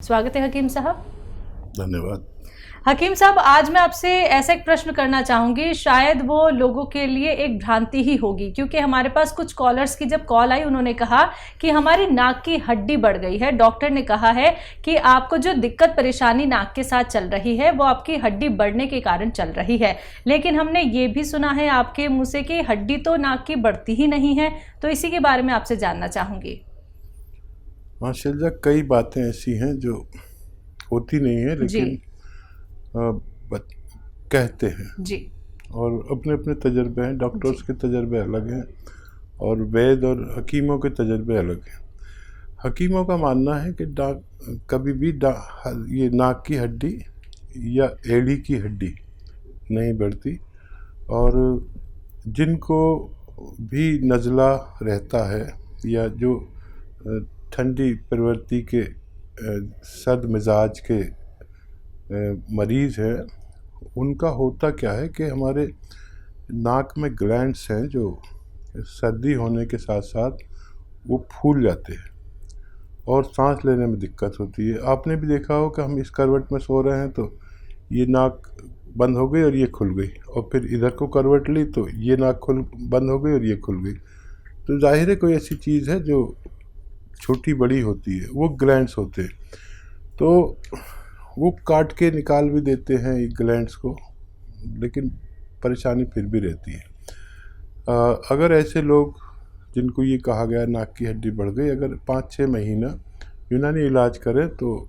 स्वागत है हकीम साहब। धन्यवाद। हकीम साहब, आज मैं आपसे ऐसा एक प्रश्न करना चाहूंगी, शायद वो लोगों के लिए एक भ्रांति ही होगी, क्योंकि हमारे पास कुछ कॉलर्स की जब कॉल आई उन्होंने कहा कि हमारी नाक की हड्डी बढ़ गई है। डॉक्टर ने कहा है कि आपको जो दिक्कत परेशानी नाक के साथ चल रही है वो आपकी हड्डी बढ़ने के कारण चल रही है। लेकिन हमने ये भी सुना है आपके मुंह से कि हड्डी तो नाक की बढ़ती ही नहीं है, तो इसी के बारे में आपसे जानना चाहूंगी। माशाल्लाह, कई बातें ऐसी हैं जो होती नहीं है लेकिन कहते हैं जी। और अपने अपने तजर्बे हैं। डॉक्टर्स के तजर्बे अलग हैं और वैद और हकीमों के तजर्बे अलग हैं। हकीमों का मानना है कि कभी भी ये नाक की हड्डी या एड़ी की हड्डी नहीं बढ़ती, और जिनको भी नज़ला रहता है या जो ठंडी प्रवृत्ति के सर्द मिजाज के मरीज़ हैं, उनका होता क्या है कि हमारे नाक में ग्लैंड्स हैं जो सर्दी होने के साथ साथ वो फूल जाते हैं और सांस लेने में दिक्कत होती है। आपने भी देखा हो कि हम इस करवट में सो रहे हैं तो ये नाक बंद हो गई और ये खुल गई, और फिर इधर को करवट ली तो ये नाक बंद हो गई और ये खुल गई। तो जाहिर है कोई ऐसी चीज़ है जो छोटी बड़ी होती है, वो ग्लैंड्स होते हैं, तो वो काट के निकाल भी देते हैं ग्लैंड्स को, लेकिन परेशानी फिर भी रहती है। अगर ऐसे लोग जिनको ये कहा गया नाक की हड्डी बढ़ गई, अगर 5-6 महीना यूनानी इलाज करें तो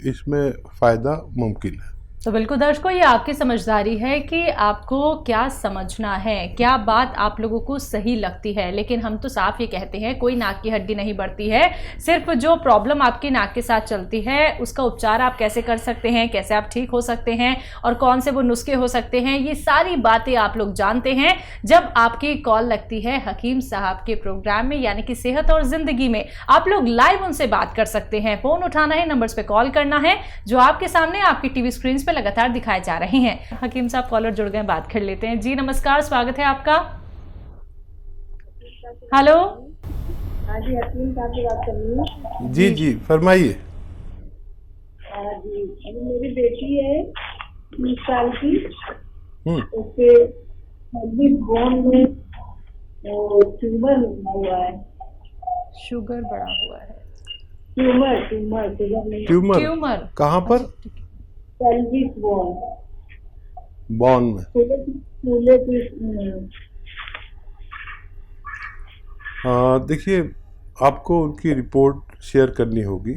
इसमें फ़ायदा मुमकिन है। तो बिल्कुल दर्शकों, ये आपकी समझदारी है कि आपको क्या समझना है, क्या बात आप लोगों को सही लगती है। लेकिन हम तो साफ ये कहते हैं कोई नाक की हड्डी नहीं बढ़ती है। सिर्फ जो प्रॉब्लम आपकी नाक के साथ चलती है उसका उपचार आप कैसे कर सकते हैं, कैसे आप ठीक हो सकते हैं और कौन से वो नुस्खे हो सकते हैं, ये सारी बातें आप लोग जानते हैं जब आपकी कॉल लगती है हकीम साहब के प्रोग्राम में, यानी कि सेहत और जिंदगी में। आप लोग लाइव उनसे बात कर सकते हैं। फोन उठाना है, नंबर्स पे कॉल करना है जो आपके सामने आपकी टीवी स्क्रीन पे लगातार दिखाए जा रहे हैं। हकीम साहब कॉलर जुड़ गए, बात कर लेते हैं। जी नमस्कार, स्वागत है आपका। हेलो। हाँ जी, हकीम साहब से बात कर रही हूँ। जी जी, फरमाइए। जी, अभी मेरी बेटी है 30 साल की, उसके हड्डी बोन में ट्यूमर हुआ है। शुगर बढ़ा हुआ है। ट्यूमर कहाँ पर? पेल्विक बोन में। देखिए, आपको उनकी रिपोर्ट शेयर करनी होगी।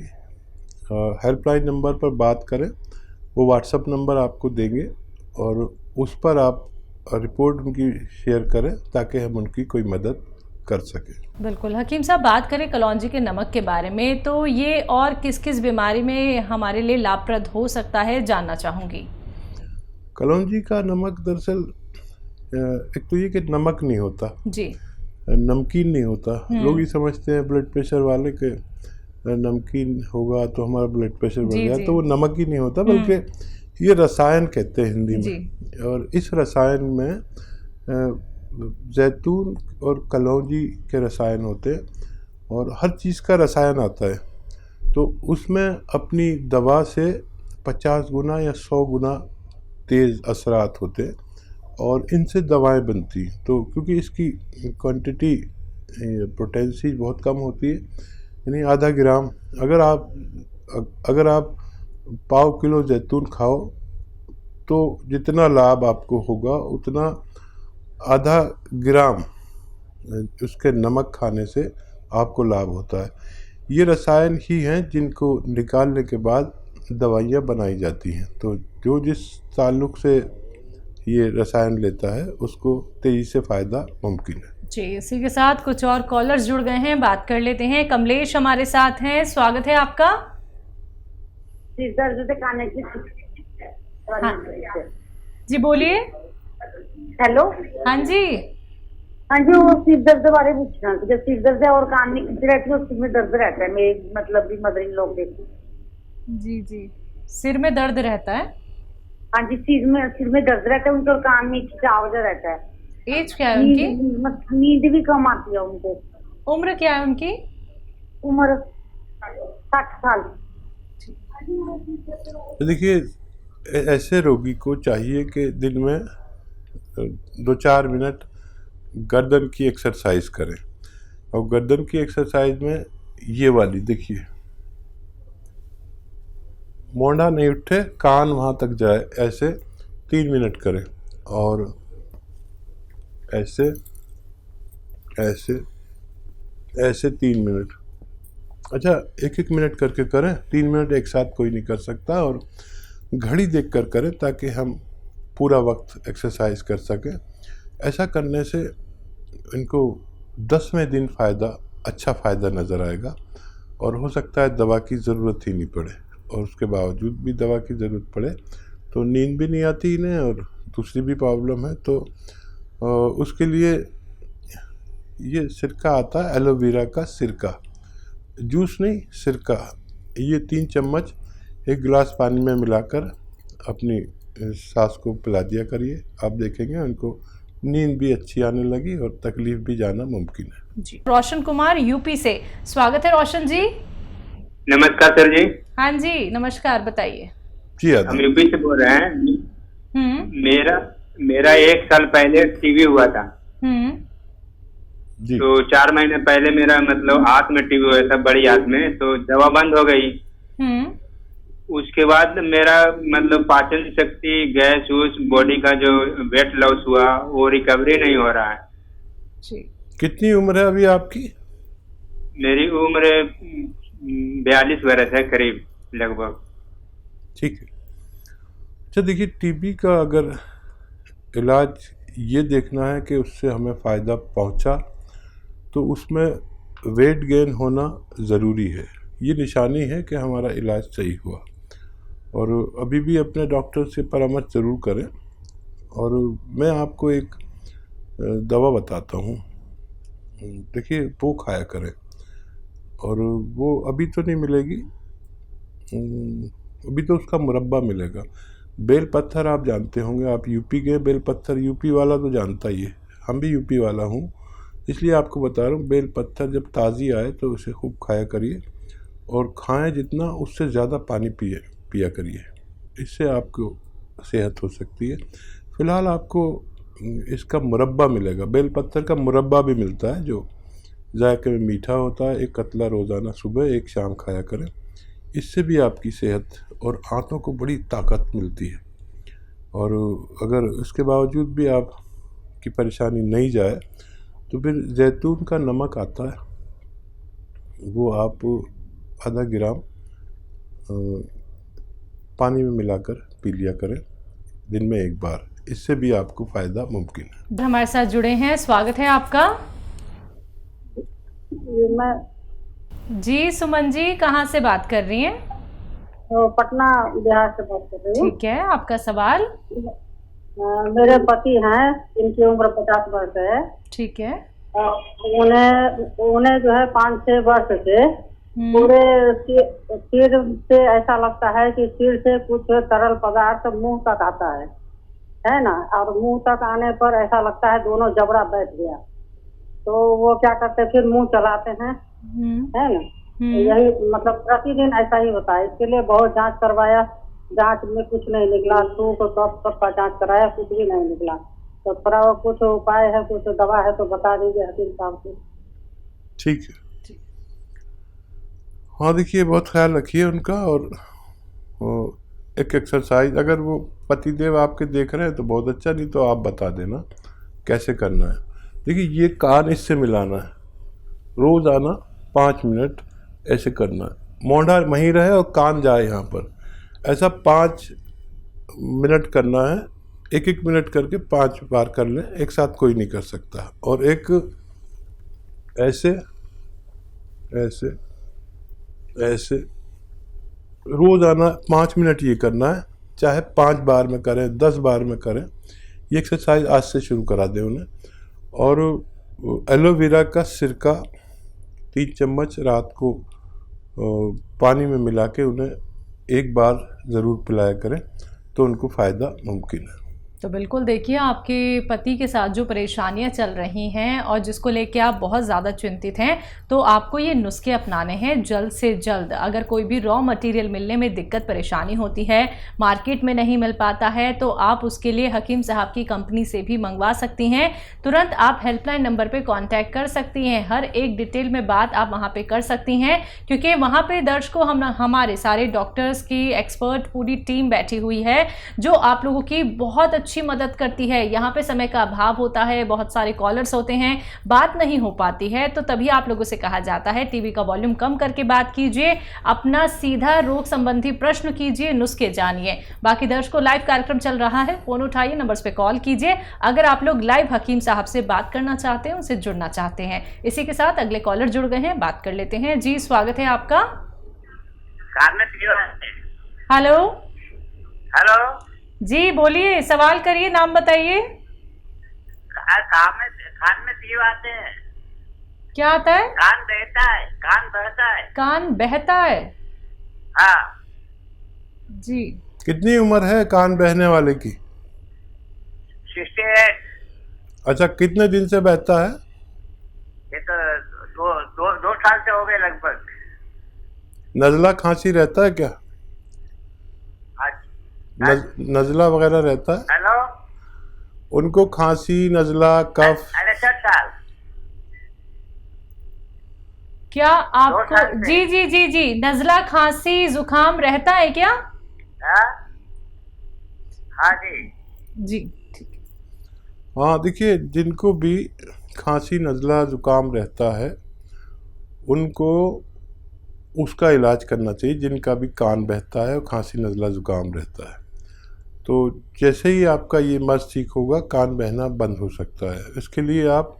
हेल्पलाइन नंबर पर बात करें, वो व्हाट्सएप नंबर आपको देंगे और उस पर आप रिपोर्ट उनकी शेयर करें ताकि हम उनकी कोई मदद कर सके। बिल्कुल हकीम साहब, बात करें कलौंजी के नमक के बारे में, तो ये और किस किस बीमारी में हमारे लिए लाभप्रद हो सकता है, जानना चाहूँगी। कलौंजी का नमक दरअसल एक तो ये कि नमक नहीं होता जी, नमकीन नहीं होता। लोग ये समझते हैं ब्लड प्रेशर वाले के नमकीन होगा तो हमारा ब्लड प्रेशर बढ़ जाए, तो वो नमक ही नहीं होता, बल्कि ये रसायन कहते हैं हिंदी में। और इस रसायन में जैतून और कलौंजी के रसायन होते हैं और हर चीज़ का रसायन आता है, तो उसमें अपनी दवा से 50 गुना या 100 गुना तेज़ असरात होते हैं और इनसे दवाएं बनती हैं। तो क्योंकि इसकी क्वांटिटी पोटेंसी बहुत कम होती है, यानी आधा ग्राम, अगर आप पाव किलो जैतून खाओ तो जितना लाभ आपको होगा उतना आधा ग्राम उसके नमक खाने से आपको लाभ होता है। ये रसायन ही हैं जिनको निकालने के बाद दवाइयाँ बनाई जाती हैं। तो जो जिस ताल्लुक़ से ये रसायन लेता है उसको तेज़ी से फ़ायदा मुमकिन है। जी, इसी के साथ कुछ और कॉलर्स जुड़ गए हैं, बात कर लेते हैं। कमलेश हमारे साथ हैं, स्वागत है आपका। हाँ जी, बोलिए। हेलो। हाँ जी। हाँ जी, वो सिर दर्द बारे पूछना, जब सिर दर्द है और कान में खींच रहती है, उसमें दर्द रहता है, मेरे मतलब भी मदर इन लोग देखो। जी जी, सिर में दर्द रहता है। हाँ जी, सिर में दर्द रहता है उनके और कान में खिंचाव रहता है। एज क्या है उनकी? नींद भी कम आती है उनको। उम्र क्या है उनकी? उम्र 60 साल। तो देखिए, ऐसे रोगी को चाहिए कि दिन में 2-4 मिनट गर्दन की एक्सरसाइज करें। और गर्दन की एक्सरसाइज में ये वाली देखिए, मोंढा नहीं उठे, कान वहाँ तक जाए, ऐसे 3 मिनट करें। और ऐसे ऐसे ऐसे 3 मिनट। अच्छा, 1-1 मिनट करके करें, 3 मिनट एक साथ कोई नहीं कर सकता। और घड़ी देख कर करें ताकि हम पूरा वक्त एक्सरसाइज कर सकें। ऐसा करने से इनको 10वें दिन अच्छा फ़ायदा नज़र आएगा। और हो सकता है दवा की ज़रूरत ही नहीं पड़े, और उसके बावजूद भी दवा की ज़रूरत पड़े तो नींद भी नहीं आती इन्हें, और दूसरी भी प्रॉब्लम है। तो उसके लिए ये सिरका आता है, एलोवेरा का सिरका, जूस नहीं, सिरका। ये 3 चम्मच 1 गिलास पानी में मिलाकर अपनी सास को पिला दिया करिए। आप देखेंगे उनको नींद भी अच्छी आने लगी और तकलीफ भी जाना मुमकिन है। जी। रोशन कुमार यूपी से, स्वागत है रोशन जी। नमस्कार सर जी। हाँ जी, नमस्कार, बताइए। जी, हम यूपी से बोल रहे हैं। मेरा 1 साल पहले टीबी हुआ था। जी। तो 4 महीने पहले मेरा मतलब हाथ में टीबी हुआ था, बड़ी हाथ में। तो दवा बंद हो गई। उसके बाद मेरा मतलब पाचन शक्ति, गैस वूस, बॉडी का जो वेट लॉस हुआ वो रिकवरी नहीं हो रहा है। जी। कितनी उम्र है अभी आपकी? मेरी उम्र 42 वर्ष है करीब, लगभग। ठीक है। अच्छा देखिए, टीबी का अगर इलाज ये देखना है कि उससे हमें फ़ायदा पहुंचा, तो उसमें वेट गेन होना ज़रूरी है। ये निशानी है कि हमारा इलाज सही हुआ। और अभी भी अपने डॉक्टर से परामर्श ज़रूर करें। और मैं आपको एक दवा बताता हूँ, देखिए वो खाया करें। और वो अभी तो नहीं मिलेगी, अभी तो उसका मुरब्बा मिलेगा। बेल पत्थर आप जानते होंगे, आप यूपी गए, बेल पत्थर यूपी वाला तो जानता ही है, हम भी यूपी वाला हूँ, इसलिए आपको बता रहा हूँ। बेल पत्थर जब ताज़ी आए तो उसे खूब खाया करिए, और खाएं जितना उससे ज़्यादा पानी पिया करिए। इससे आपको सेहत हो सकती है। फ़िलहाल आपको इसका मुरब्बा मिलेगा, बेल पत्थर का मुरब्बा भी मिलता है जो जायके में मीठा होता है। 1 कतला रोज़ाना सुबह 1 शाम खाया करें। इससे भी आपकी सेहत और आंतों को बड़ी ताकत मिलती है। और अगर इसके बावजूद भी आपकी परेशानी नहीं जाए तो फिर जैतून का नमक आता है, वो आप आधा ग्राम पानी में मिलाकर पी लिया करें दिन में 1 बार। इससे भी आपको फ़ायदा मुमकिन है। हमारे साथ जुड़े हैं, स्वागत है आपका। मैं जी सुमन जी, कहाँ से बात कर रही हैं? पटना बिहार से बात कर रही हूँ। ठीक है, आपका सवाल। मेरे पति हैं, इनकी उम्र 50 वर्ष है। ठीक है। उन्हें जो है 5-6 वर्ष से पूरे सिर से ऐसा लगता है कि सिर से कुछ तरल पदार्थ मुंह तक आता है ना। और मुंह तक आने पर ऐसा लगता है दोनों जबड़ा बैठ गया। तो वो क्या करते हैं, फिर मुंह चलाते हैं, है ना। यही मतलब प्रतिदिन ऐसा ही होता है। इसके लिए बहुत जांच करवाया, जांच में कुछ नहीं निकला। थूक कफ सबका जांच कराया, कुछ भी नहीं निकला। तो थोड़ा कुछ उपाय है, कुछ दवा है तो बता दीजिए हकीम साहब को। ठीक है। हाँ देखिए, बहुत ख्याल रखिए उनका। और एक एक्सरसाइज, अगर वो पतिदेव आपके देख रहे हैं तो बहुत अच्छा, नहीं तो आप बता देना कैसे करना है। देखिए, ये कान इससे मिलाना है, रोज़ाना 5 मिनट ऐसे करना है। मोंढा वहीं रहे और कान जाए यहाँ पर, ऐसा 5 मिनट करना है। 1-1 मिनट करके 5 बार कर लें, एक साथ कोई नहीं कर सकता। और एक ऐसे ऐसे ऐसे रोज़ाना 5 मिनट ये करना है, चाहे 5 बार में करें, 10 बार में करें। ये एक्सरसाइज आज से शुरू करा दें उन्हें। और एलोवेरा का सिरका 3 चम्मच रात को पानी में मिला के उन्हें 1 बार ज़रूर पिलाया करें, तो उनको फ़ायदा मुमकिन है। तो बिल्कुल देखिए, आपके पति के साथ जो परेशानियां चल रही हैं और जिसको लेके आप बहुत ज़्यादा चिंतित हैं, तो आपको ये नुस्खे अपनाने हैं जल्द से जल्द। अगर कोई भी रॉ मटेरियल मिलने में दिक्कत परेशानी होती है, मार्केट में नहीं मिल पाता है, तो आप उसके लिए हकीम साहब की कंपनी से भी मंगवा सकती हैं। तुरंत आप हेल्पलाइन नंबर पर कॉन्टैक्ट कर सकती हैं, हर एक डिटेल में बात आप वहाँ पर कर सकती हैं, क्योंकि वहाँ पर दर्शकों हमारे सारे डॉक्टर्स की एक्सपर्ट पूरी टीम बैठी हुई है जो आप लोगों की बहुत अच्छी मदद करती है। यहाँ पे समय का अभाव होता है, बहुत सारे कॉलर्स होते हैं, बात नहीं हो पाती है, तो तभी आप लोगों से कहा जाता है टीवी का वॉल्यूम कम करके बात कीजिए, अपना सीधा रोग संबंधी प्रश्न कीजिए, नुस्खे जानिए। बाकी दर्शकों, लाइव कार्यक्रम चल रहा है, फोन उठाइए, नंबर्स पे कॉल कीजिए अगर आप लोग लाइव हकीम साहब से बात करना चाहते हैं, उनसे जुड़ना चाहते हैं। इसी के साथ अगले कॉलर जुड़ गए हैं, बात कर लेते हैं। जी, स्वागत है आपका। हेलो हेलो जी, बोलिए, सवाल करिए, नाम बताइए। कान में तीव आते हैं। क्या आता है? कान बहता है, कान बहता है। कान बहता है? हाँ जी। कितनी उम्र है कान बहने वाले की? 68। अच्छा, कितने दिन से बहता है? ये तो दो साल से हो गए लगभग। नज़ला खांसी रहता है क्या? नज़ला वगैरह रहता है? हेलो, उनको खांसी, नज़ला, कफ? 68 साल। क्या आपको जी जी जी जी नज़ला, खांसी, जुकाम रहता है क्या? हाँ जी जी, हाँ, देखिए, जिनको भी खांसी, नज़ला, ज़ुकाम रहता है उनको उसका इलाज करना चाहिए। जिनका भी कान बहता है और खांसी, नज़ला, ज़ुकाम रहता है, तो जैसे ही आपका ये मर्ज़ ठीक होगा, कान बहना बंद हो सकता है। इसके लिए आप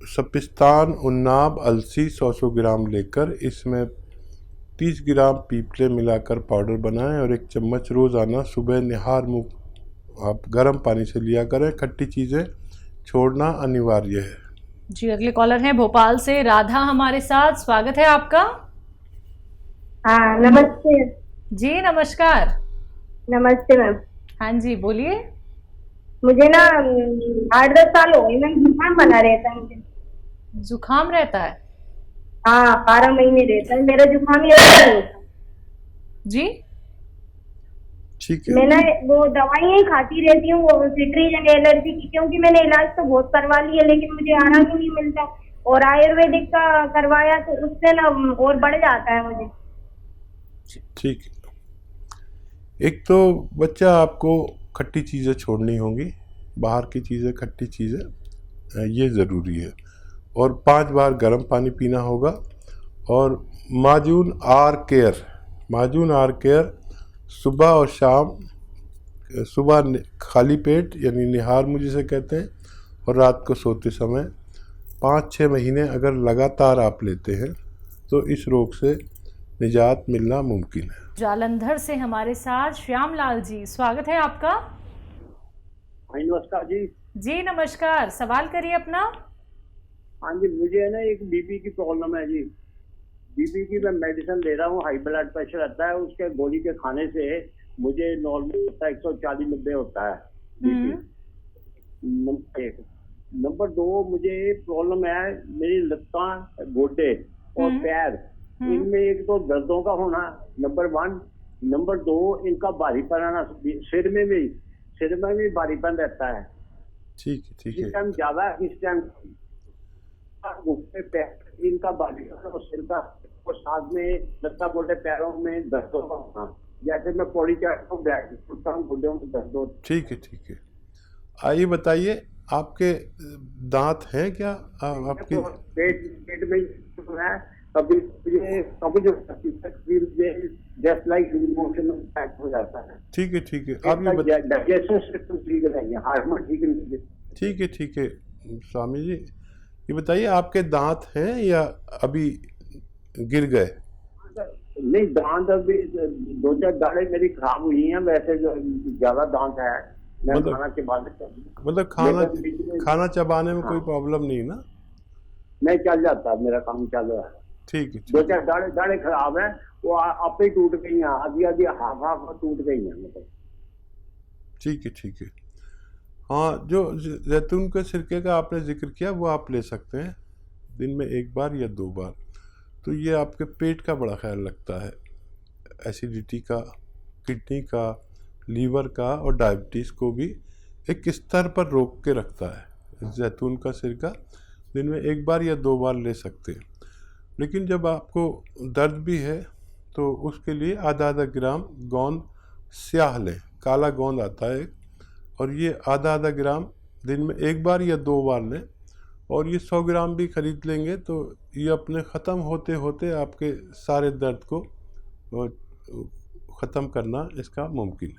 सपिस्तान, उन्नाब, अलसी 100 ग्राम लेकर इसमें 30 ग्राम पीपले मिलाकर पाउडर बनाएं और 1 चम्मच रोज़ाना सुबह निहार मुँह आप गर्म पानी से लिया करें। खट्टी चीज़ें छोड़ना अनिवार्य है। जी, अगले कॉलर हैं भोपाल से राधा हमारे साथ, स्वागत है आपका। हाँ, नमस्ते। जी, नमस्कार। नमस्ते मैम। हाँ जी, बोलिए। मुझे ना 8-10 साल हो गए मैम, जुकाम बना रहता है मुझे। जुकाम रहता है? हाँ, 12 महीने रहता है मेरा जुकाम। ये जी, ठीक है। मैं ना वो दवाइयाँ ही खाती रहती हूँ, वो सिट्रीजन एलर्जी की, क्योंकि मैंने इलाज तो बहुत करवा लिया लेकिन मुझे आराम ही नहीं मिलता, और आयुर्वेदिक का करवाया तो उससे ना और बढ़ जाता है मुझे। ठीक है। एक तो बच्चा, आपको खट्टी चीज़ें छोड़नी होंगी, बाहर की चीज़ें, खट्टी चीज़ें, ये ज़रूरी है, और 5 बार गर्म पानी पीना होगा। और माजून आर केयर सुबह और शाम, सुबह खाली पेट यानी निहार मुँह जिसे कहते हैं, और रात को सोते समय 5-6 महीने अगर लगातार आप लेते हैं तो इस रोग से निजात मिलना मुमकिन है। जालंधर से हमारे साथ श्याम लाल जी, स्वागत है आपका। नमस्कार जी। जी, नमस्कार, सवाल करिए अपना। हाँ जी, मुझे है ना एक बीपी की प्रॉब्लम है जी। बीपी की मैं मेडिसिन ले रहा हूँ, हाई ब्लड प्रेशर रहता है, उसके गोली के खाने से मुझे नॉर्मल 140-90 होता है बीपी। नंबर 1। नंबर 2, मुझे प्रॉब्लम है मेरी लत्तां, गोडे और पैर, इनमें एक तो दर्दों का होना, नंबर 1। नंबर 2, इनका भारीपन आना, सिर में भी भारीपन रहता है। ठीक है, ठीक है। इस टाइम ज्यादा, इस टाइम इनका भारीपन और सिर का, और साथ में लत्ता गोडे पैरों में दर्दों का होना, जैसे मैं पौड़ी चढ़ता हूँ, बैठ उठता हूँ, गोडों में दर्द होता है। ठीक है, ठीक है। आइए बताइए, आपके दांत हैं क्या? आपके पेट में है, कभी जो जस्ट लाइक इमोशनल इम्पैक्ट हो जाता है। ठीक है, ठीक है। आप ये डाइजेशन सिस्टम ठीक नहीं है, हार्मोन ठीक नहीं है। ठीक है, ठीक है। स्वामी जी, ये बताइए, आपके दांत हैं या अभी गिर गए? नहीं, दांत अभी 2-4 दाढ़ें मेरी खराब हुई हैं, वैसे जो ज्यादा दांत है। मैं खाना के बाद खाना चबाने में कोई प्रॉब्लम नहीं ना? नहीं, चल जाता है, मेरा काम चल रहा है। ठीक है। 2-4 दाढ़ें खराब है, वो आप ही टूट गई हैं, आधी हाफ टूट गई हैं मतलब। ठीक है, ठीक है। हाँ, जो जैतून के सिरके का आपने जिक्र किया वो आप ले सकते हैं दिन में 1 बार या 2 बार। तो ये आपके पेट का बड़ा ख्याल रखता है, एसिडिटी का, किडनी का, लीवर का और डायबिटीज़ को भी एक स्तर पर रोक के रखता है। जैतून का सिरका दिन में 1 बार या 2 बार ले सकते हैं। लेकिन जब आपको दर्द भी है तो उसके लिए आधा ग्राम गोंद स्याह लें, काला गोंद आता है, और ये आधा ग्राम दिन में 1 बार या 2 बार लें। और ये 100 ग्राम भी खरीद लेंगे तो ये अपने ख़त्म होते होते आपके सारे दर्द को ख़त्म करना इसका मुमकिन है।